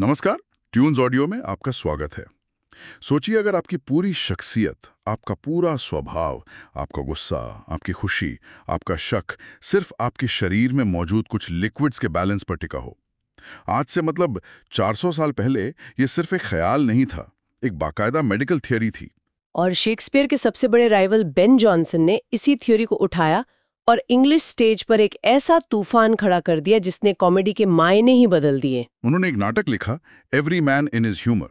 नमस्कार। Tunes audio में आपका स्वागत है। सोचिए अगर आपकी पूरी शख्सियत, आपका पूरा स्वभाव, आपका गुस्सा, आपकी खुशी, आपका शक सिर्फ आपके शरीर में मौजूद कुछ लिक्विड्स के बैलेंस पर टिका हो। आज से मतलब 400 साल पहले ये सिर्फ एक ख्याल नहीं था, एक बाकायदा मेडिकल थियरी थी। और शेक्सपियर के सबसे बड़े राइवल बेन जॉनसन ने इसी थ्योरी को उठाया और इंग्लिश स्टेज पर एक ऐसा तूफान खड़ा कर दिया जिसने कॉमेडी के मायने ही बदल दिए। उन्होंने एक नाटक लिखा, every man in his humour,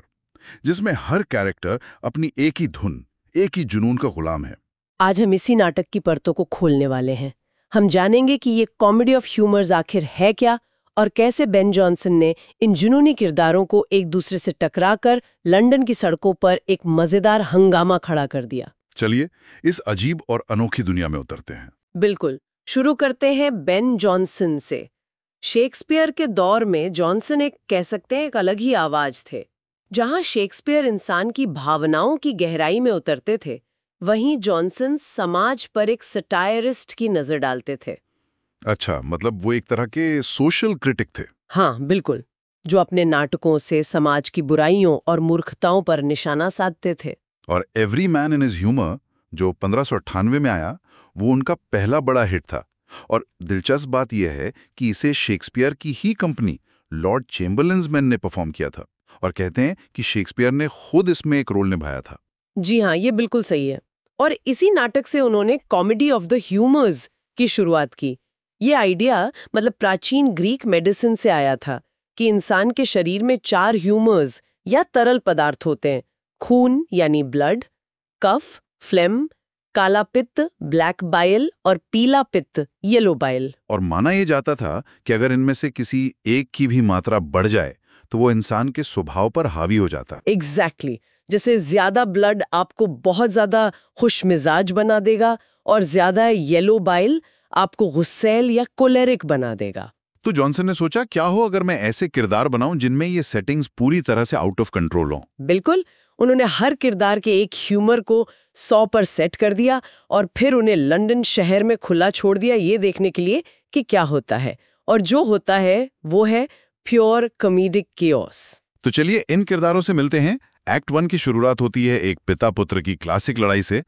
जिसमें हर कैरेक्टर अपनी एक ही धुन, एक ही जुनून का गुलाम है। आज हम इसी नाटक की परतों को खोलने वाले हैं। हम जानेंगे कि ये कॉमेडी ऑफ ह्यूमर्स आखिर है क्या और कैसे बेन जॉनसन ने इन जुनूनी किरदारों को एक दूसरे से टकराकर लंदन की सड़कों पर एक मजेदार हंगामा खड़ा कर दिया। चलिए इस अजीब और अनोखी दुनिया में उतरते हैं। बिल्कुल, शुरू करते हैं बेन जॉनसन से। शेक्सपियर के दौर में जॉनसन एक कह सकते हैं एक अलग ही आवाज थे। जहां शेक्सपियर इंसान की भावनाओं की गहराई में उतरते थे, वहीं जॉनसन समाज पर एक सटायरिस्ट की नजर डालते थे। अच्छा, मतलब वो एक तरह के सोशल क्रिटिक थे। हाँ बिल्कुल, जो अपने नाटकों से समाज की बुराइयों और मूर्खताओं पर निशाना साधते थे। और every man in his humour जो 1598 में आया, वो उनका पहला बड़ा हिट था। और दिलचस्प बात यह है कि इसे शेक्सपियर की ही कंपनी लॉर्ड चेम्बरलिन्स ने परफॉर्म किया था, और कहते हैं कि शेक्सपियर ने खुद इसमें एक रोल निभाया था। जी हाँ, ये बिल्कुल सही है। और इसी नाटक से उन्होंने कॉमेडी ऑफ द ह्यूमर्स की शुरुआत की। ये आइडिया मतलब प्राचीन ग्रीक मेडिसिन से आया था कि इंसान के शरीर में 4 ह्यूमर्स या तरल पदार्थ होते हैं: खून यानी ब्लड, कफ, फ्लेम, काला पित्त ब्लैक बाइल और पीला पित्त येलो बाइल। और माना यह जाता था कि अगर इनमें से किसी एक की भी मात्रा बढ़ जाए तो वो इंसान के स्वभाव पर हावी हो जाता। एग्जैक्टली, जैसे ज्यादा ब्लड आपको बहुत ज्यादा खुश मिजाज बना देगा और ज्यादा येलो बाइल आपको गुस्सैल या कोलेरिक बना देगा। तो जॉनसन ने सोचा, क्या हो अगर मैं ऐसे किरदार बनाऊं जिनमें ये सेटिंग्स पूरी तरह से आउट ऑफ कंट्रोल हों। बिल्कुल, उन्होंने हर किरदार के एक ह्यूमर को 100 पर सेट कर दिया और फिर उन्हें लंदन शहर में खुला छोड़ दिया ये देखने के लिए कि क्या होता है। और जो होता है वो है प्योर कॉमेडिक केओस। तो चलिए इन किरदारों से मिलते हैं। एक्ट 1 की शुरुआत होती है एक पिता पुत्र की क्लासिक लड़ाई से।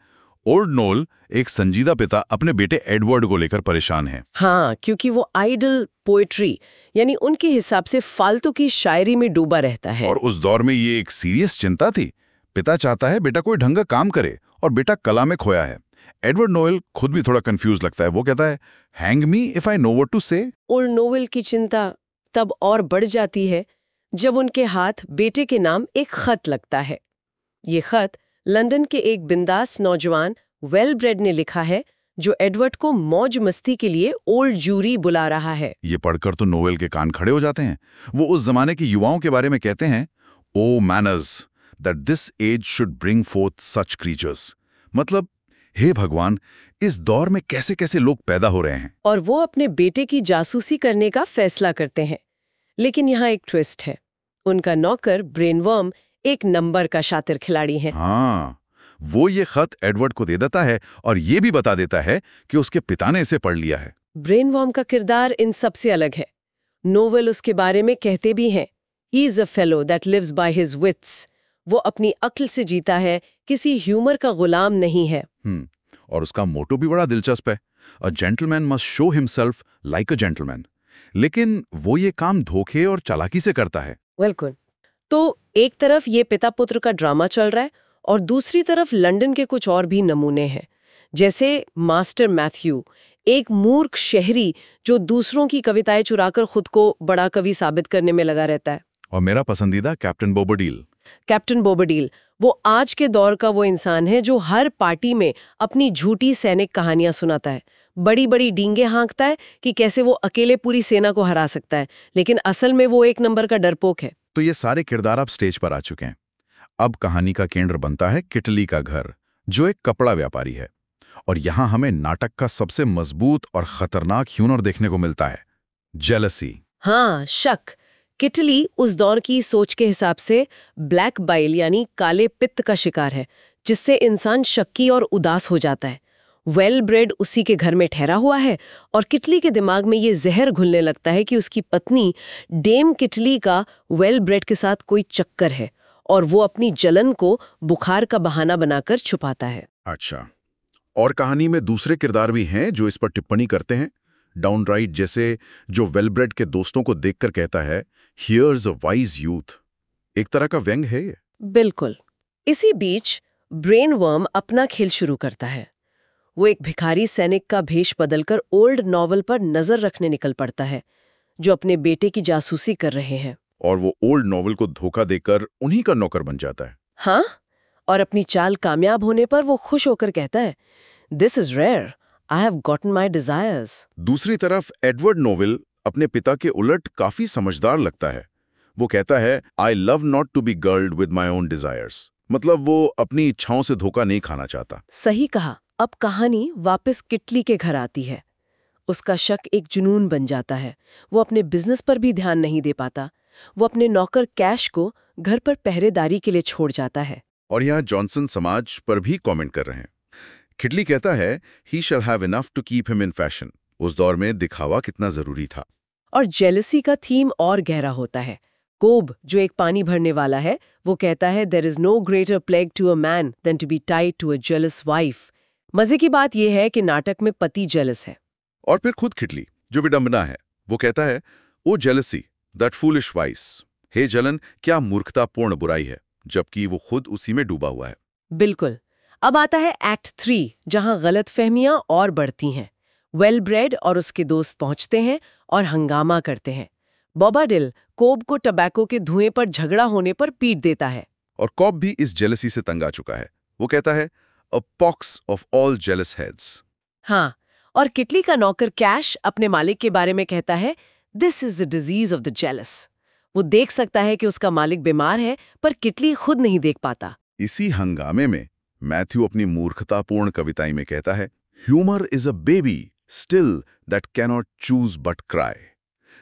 ओल्ड नोल, एक संजीदा पिता, अपने बेटे एडवर्ड को लेकर परेशान है। हाँ, क्योंकि वो आइडल पोएट्री यानी उनके हिसाब से फालतू की शायरी में डूबा रहता है। और उस दौर में ये एक सीरियस चिंता थी। पिता चाहता है बेटा कोई ढंग का काम करे और बेटा कला में खोया है। एडवर्ड नोएल खुद भी थोड़ा कंफ्यूज लगता है। वो कहता है, hang me if I know what to say. Old novel की चिंता तब और बढ़ जाती है जब उनके हाथ बेटे के नाम एक खत लगता है। ये खत लंदन के एक बिंदास नौजवान वेल ब्रेड ने लिखा है, जो एडवर्ड को मौज मस्ती के लिए ओल्ड जूरी बुला रहा है। ये पढ़कर तो नोवेल के कान खड़े हो जाते हैं। वो उस जमाने के युवाओं के बारे में कहते हैं, O manners that this age should bring forth such creatures. मतलब, हे भगवान, इस दौर में कैसे कैसे लोग पैदा हो रहे हैं। और वो अपने बेटे की जासूसी करने का फैसला करते हैं। लेकिन यहाँ एक ट्विस्ट है। उनका नौकर ब्रेनवर्म एक नंबर का शातिर खिलाड़ी है। हाँ, वो ये खत एडवर्ड को दे देता है और ये भी बता देता है कि उसके पिता ने इसे पढ़ लिया है। ब्रेनवर्म का किरदार इन सबसे अलग है। नोवेल उसके बारे में कहते भी हैं, he is a fellow that lives by his wits. वो अपनी अक्ल से जीता है, किसी ह्यूमर का गुलाम नहीं है। और उसका मोटो भी बड़ा दिलचस्प है, a gentleman must show himself like a gentleman. लेकिन वो ये काम धोखे और चालाकी से करता है। बिल्कुल। तो एक तरफ ये पिता पुत्र का ड्रामा चल रहा है और दूसरी तरफ लंदन के कुछ और भी नमूने हैं, जैसे मास्टर मैथ्यू, एक मूर्ख शहरी जो दूसरों की कविताएं चुराकर खुद को बड़ा कवि साबित करने में लगा रहता है। और मेरा पसंदीदा कैप्टन बोबरडील। कैप्टन बोबरडील वो आज के दौर का वो इंसान है जो हर पार्टी में अपनी झूठी सैनिक कहानियां सुनाता है, बड़ी बड़ी डींगे हाँकता है कि कैसे वो अकेले पूरी सेना को हरा सकता है, लेकिन असल में वो एक नंबर का डरपोक है। तो ये सारे किरदार अब स्टेज पर आ चुके हैं। अब कहानी का केंद्र बनता है किटली का घर, जो एक कपड़ा व्यापारी है। और यहां हमें नाटक का सबसे मजबूत और खतरनाक ह्यूमर देखने को मिलता है, जेलसी। हाँ, शक। किटली उस दौर की सोच के हिसाब से ब्लैक बाइल यानी काले पित्त का शिकार है, जिससे इंसान शक्की और उदास हो जाता है। वेल ब्रेड उसी के घर में ठहरा हुआ है और किटली के दिमाग में ये जहर घुलने लगता है कि उसकी पत्नी डेम किटली का वेल ब्रेड के साथ कोई चक्कर है और वो अपनी जलन को बुखार का बहाना बनाकर छुपाता है। अच्छा, और कहानी में दूसरे किरदार भी हैं जो इस पर टिप्पणी करते हैं। डाउनराइट जैसे, जो वेलब्रेड के दोस्तों को देखकर कहता है, हियर्स अ वाइज यूथ। एक तरह का व्यंग है ये। बिल्कुल। इसी बीच ब्रेन वर्म अपना खेल शुरू करता है। वो एक भिखारी सैनिक का भेष बदलकर ओल्ड नॉवल पर नजर रखने निकल पड़ता है, जो अपने बेटे की जासूसी कर रहे हैं। और वो ओल्ड नॉवल को धोखा देकर उन्हीं का नौकर बन जाता है। हाँ, और अपनी चाल कामयाब होने पर वो खुश होकर कहता है, this is rare, I have gotten my desires. दूसरी तरफ एडवर्ड नोवेल अपने पिता के उलट काफी समझदार लगता है। वो कहता है, I love not to be girled with my own desires. मतलब वो अपनी इच्छाओं से धोखा नहीं खाना चाहता। सही कहा। अब कहानी वापस किटली के घर आती है। उसका शक एक जुनून बन जाता है। वो अपने बिजनेस पर भी ध्यान नहीं दे पाता। वो अपने नौकर कैश को घर पर पहरेदारी के लिए छोड़ जाता है। और यहाँ जॉनसन समाज पर भी कमेंट कर रहे हैं। किटली कहता है, he shall have enough to keep him in fashion. उस दौर में दिखावा कितना जरूरी था। और जेलसी का थीम और गहरा होता है। कोब, जो एक पानी भरने वाला है, वो कहता है, there is no greater plague to a man than to be tied to a jealous wife. मजे की बात यह है कि नाटक में पति जेलस है। और फिर खुद किटली, जो विडंबना है, वो कहता है, ओ जेलसी, दैट फूलिश वाइस। हे जलन, क्या मूर्खतापूर्ण बुराई है, जबकि वो खुद उसी में डूबा हुआ है। बिल्कुल। अब आता है एक्ट 3, जहां गलतफहमियां और बढ़ती हैं। वेल ब्रेड और उसके दोस्त पहुंचते हैं और हंगामा करते हैं। बॉबाडिल कोब को टबैको के धुएं पर झगड़ा होने पर पीट देता है। और कॉब भी इस जेलसी से तंग आ चुका है। वो कहता है, a pox of all jealous heads. हाँ, और किटली का नौकर कैश अपने मालिक के बारे में कहता है, this is the disease of the jealous. वो देख सकता है कि उसका मालिक बीमार है, पर किटली खुद नहीं देख पाता। इसी हंगामे में मैथ्यू अपनी मूर्खतापूर्ण कविताई में कहता है, humour is a baby still that cannot choose but cry.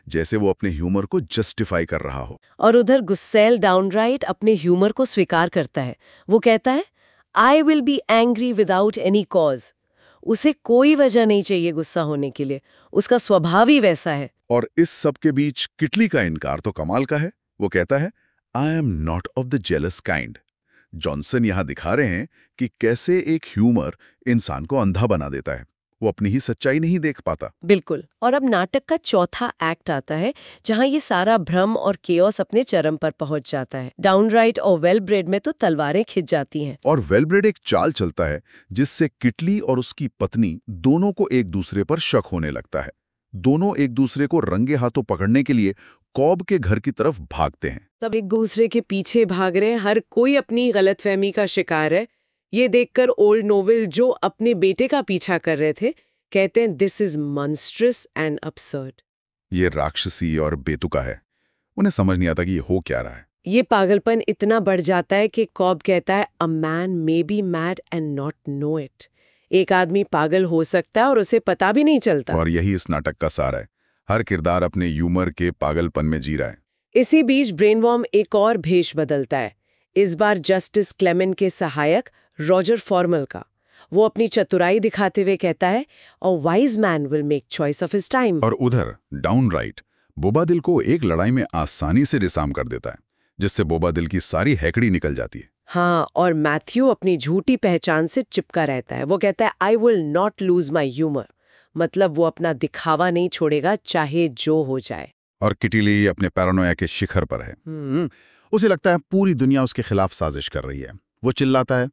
जैसे वो अपने ह्यूमर को जस्टिफाई कर रहा हो। और उधर गुस्सैल डाउनराइट अपने ह्यूमर को स्वीकार करता है। वो कहता है, I will be angry without any cause. उसे कोई वजह नहीं चाहिए गुस्सा होने के लिए, उसका स्वभाव ही वैसा है। और इस सब के बीच किटली का इनकार तो कमाल का है। वो कहता है, I am not of the jealous kind. Johnson यहां दिखा रहे हैं कि कैसे एक ह्यूमर इंसान को अंधा बना देता है। वो अपनी ही सच्चाई नहीं देख पाता। बिल्कुल। और अब नाटक का चौथा एक्ट आता है, जहां ये सारा भ्रम और केओस अपने चरम पर पहुंच जाता है। डाउनराइट और वेलब्रेड में तो तलवारें खिंच जाती हैं। और वेलब्रेड एक चाल चलता है जिससे किटली और उसकी पत्नी दोनों को एक दूसरे पर शक होने लगता है। दोनों एक दूसरे को रंगे हाथों पकड़ने के लिए कॉब के घर की तरफ भागते हैं। सब एक दूसरे के पीछे भाग रहे हैं, हर कोई अपनी गलतफहमी का शिकार है। ये देखकर ओल्ड नोवेल, जो अपने बेटे का पीछा कर रहे थे, कहते हैं, this is monstrous and absurd. ये राक्षसी और बेतुका है। उन्हें समझ नहीं आता कि ये हो क्या रहा है। ये पागलपन इतना बढ़ जाता है कि कॉब कहता है, a man may be mad and not know it. एक आदमी पागल हो सकता है और उसे पता भी नहीं चलता। और यही इस नाटक का सार है। हर किरदार अपने ह्यूमर के पागलपन में जी रहा है। इसी बीच ब्रेनवॉर्म एक और भेष बदलता है। इस बार जस्टिस क्लेमेंट के सहायक रॉजर फॉर्मल का। वो अपनी चतुराई दिखाते हुए कहता है, a wise man will make choice of his time. और उधर डाउनराइट बोबादिल को एक लड़ाई में आसानी से डिसार्म कर देता है, जिससे बोबादिल की सारी हैकड़ी निकल जाती है। हाँ, और मैथ्यू अपनी झूठी पहचान से चिपका रहता है। वो कहता है, I will not lose my humour. मतलब वो अपना दिखावा नहीं छोड़ेगा, चाहे जो हो जाए। और किटली अपने पैरानोया के शिखर पर है। उसे लगता है पूरी दुनिया उसके खिलाफ साजिश कर रही है। वो चिल्लाता है,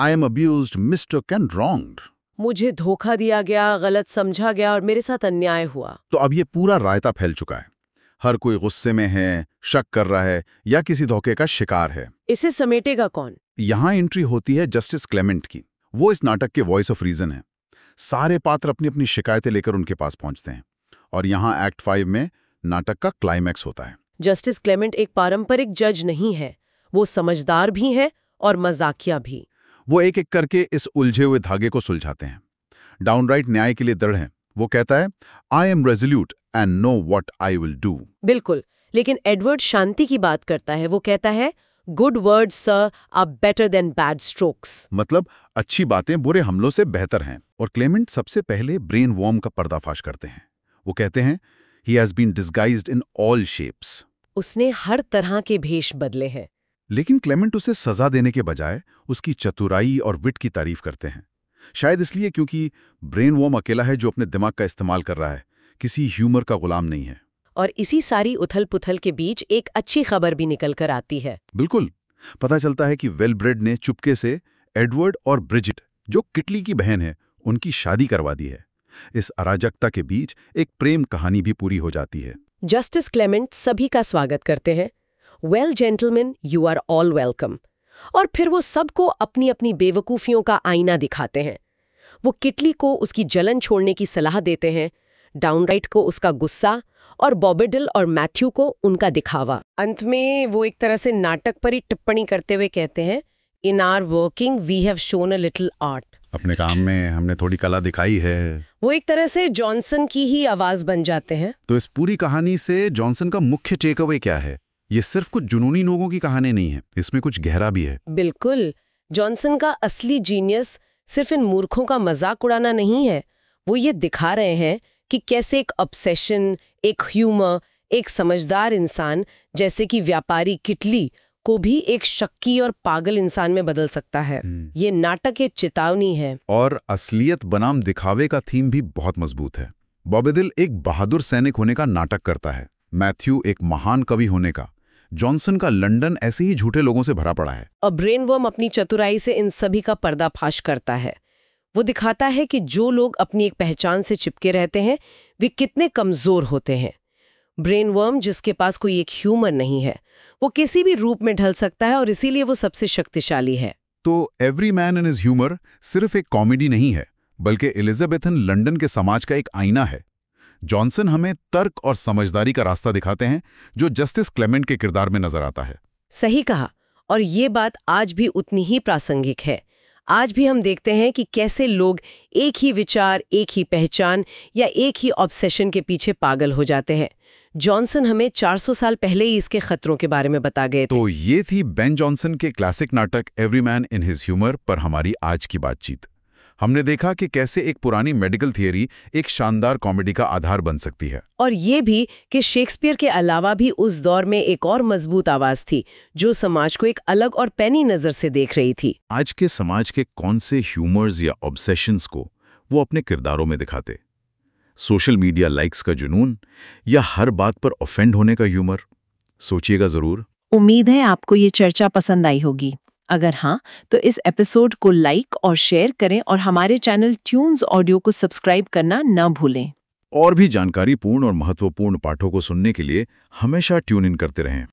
I am abused, mistake and wronged. मुझे धोखा दिया गया, गलत समझा गया और मेरे साथ अन्याय हुआ। तो अब ये पूरा रायता फैल चुका है। हर कोई गुस्से में है, शक कर रहा है या किसी धोखे का शिकार है। इसे समेटेगा कौन? यहां एंट्री होती है जस्टिस क्लेमेंट की। वो इस नाटक के वॉइस ऑफ रीजन है। सारे पात्र अपनी अपनी शिकायतें लेकर उनके पास पहुंचते हैं। और यहां एक्ट 5 में नाटक का क्लाइमैक्स होता है। जस्टिस क्लेमेंट एक पारंपरिक जज नहीं है। वो समझदार भी है और मजाकिया भी। वो एक एक करके इस उलझे हुए धागे को सुलझाते हैं। डाउनराइट न्याय के लिए दृढ़ है। वो कहता है, I am resolute and know what I will do. बिल्कुल। लेकिन एडवर्ड शांति की बात करता है। वो कहता है, good words sir are better than bad strokes. मतलब अच्छी बातें बुरे हमलों से बेहतर हैं। और क्लेमेंट सबसे पहले ब्रेन वॉर्म का पर्दाफाश करते हैं। वो कहते हैं, he has been disguised in all shapes. उसने हर तरह के भेष बदले हैं। लेकिन क्लेमेंट उसे सजा देने के बजाय उसकी चतुराई और विट की तारीफ करते हैं। शायद इसलिए क्योंकि ब्रेन वॉर्म अकेला है जो अपने दिमाग का इस्तेमाल कर रहा है, किसी ह्यूमर का गुलाम नहीं है। और इसी सारी उथल-पुथल के बीच एक अच्छी खबर भी निकल कर आती है। बिल्कुल। पता चलता है कि वेलब्रेड ने चुपके से एडवर्ड और ब्रिजिट, जो किटली की बहन है, उनकी शादी करवा दी है। इस अराजकता के बीच एक प्रेम कहानी भी पूरी हो जाती है। जस्टिस क्लेमेंट सभी का स्वागत करते हैं। Well gentleman, you are all welcome. और फिर वो सबको अपनी अपनी बेवकूफ़ियों का आईना दिखाते हैं। वो किटली को उसकी जलन छोड़ने की सलाह देते हैं, डाउनराइट को उसका गुस्सा, और बॉबिडल और मैथ्यू को उनका दिखावा। अंत में वो एक तरह से नाटक पर ही टिप्पणी करते हुए कहते हैं, in our working we have shown a little art. अपने काम में हमने थोड़ी कला दिखाई है। वो एक तरह से जॉनसन की ही आवाज बन जाते हैं। तो इस पूरी कहानी से जॉनसन का मुख्य टेक अवे क्या है? ये सिर्फ कुछ जुनूनी लोगों की कहानी नहीं है, इसमें कुछ गहरा भी है। बिल्कुल। जॉनसन का असली जीनियस सिर्फ इन मूर्खों का मजाक उड़ाना नहीं है। वो ये दिखा रहे हैं कि कैसे एक ऑब्सेशन, एक ह्यूमर, एक समझदार इंसान जैसे कि व्यापारी किटली को भी एक शक्की और पागल इंसान में बदल सकता है। ये नाटक एक चेतावनी है। और असलियत बनाम दिखावे का थीम भी बहुत मजबूत है। बॉबिडल एक बहादुर सैनिक होने का नाटक करता है, मैथ्यू एक महान कवि होने का, जॉनसन का लंदन ऐसे ही झूठे लोगों से भरा पड़ा है। और ब्रेनवर्म अपनी चतुराई से इन सभी का पर्दाफाश करता है। वो दिखाता है कि जो लोग अपनी एक पहचान से चिपके रहते हैं वे कितने कमजोर होते हैं। ब्रेनवर्म जिसके पास कोई एक ह्यूमर नहीं है, वो किसी भी रूप में ढल सकता है और इसीलिए वो सबसे शक्तिशाली है। तो every man in his humour सिर्फ एक कॉमेडी नहीं है, बल्कि एलिजाबेथन लंदन के समाज का एक आईना है। जॉनसन हमें तर्क और समझदारी का रास्ता दिखाते हैं जो जस्टिस क्लेमेंट के किरदार में नजर आता है। सही कहा। और ये बात आज भी उतनी ही प्रासंगिक है। आज भी हम देखते हैं कि कैसे लोग एक ही विचार, एक ही पहचान या एक ही ऑब्सेशन के पीछे पागल हो जाते हैं। जॉनसन हमें 400 साल पहले ही इसके खतरों के बारे में बता गए थे। तो ये थी बेन जॉनसन के क्लासिक नाटक every man in his humour पर हमारी आज की बातचीत। हमने देखा कि कैसे एक पुरानी मेडिकल थियरी एक शानदार कॉमेडी का आधार बन सकती है। और ये भी कि शेक्सपियर के अलावा भी उस दौर में एक और मजबूत आवाज थी जो समाज को एक अलग और पैनी नजर से देख रही थी। आज के समाज के कौन से ह्यूमर्स या ऑब्सेशंस को वो अपने किरदारों में दिखाते? सोशल मीडिया लाइक्स का जुनून या हर बात पर ऑफेंड होने का ह्यूमर? सोचिएगा जरूर। उम्मीद है आपको ये चर्चा पसंद आई होगी। अगर हाँ, तो इस एपिसोड को लाइक और शेयर करें और हमारे चैनल ट्यून्स ऑडियो को सब्सक्राइब करना न भूलें। और भी जानकारीपूर्ण और महत्वपूर्ण पाठों को सुनने के लिए हमेशा ट्यून इन करते रहें।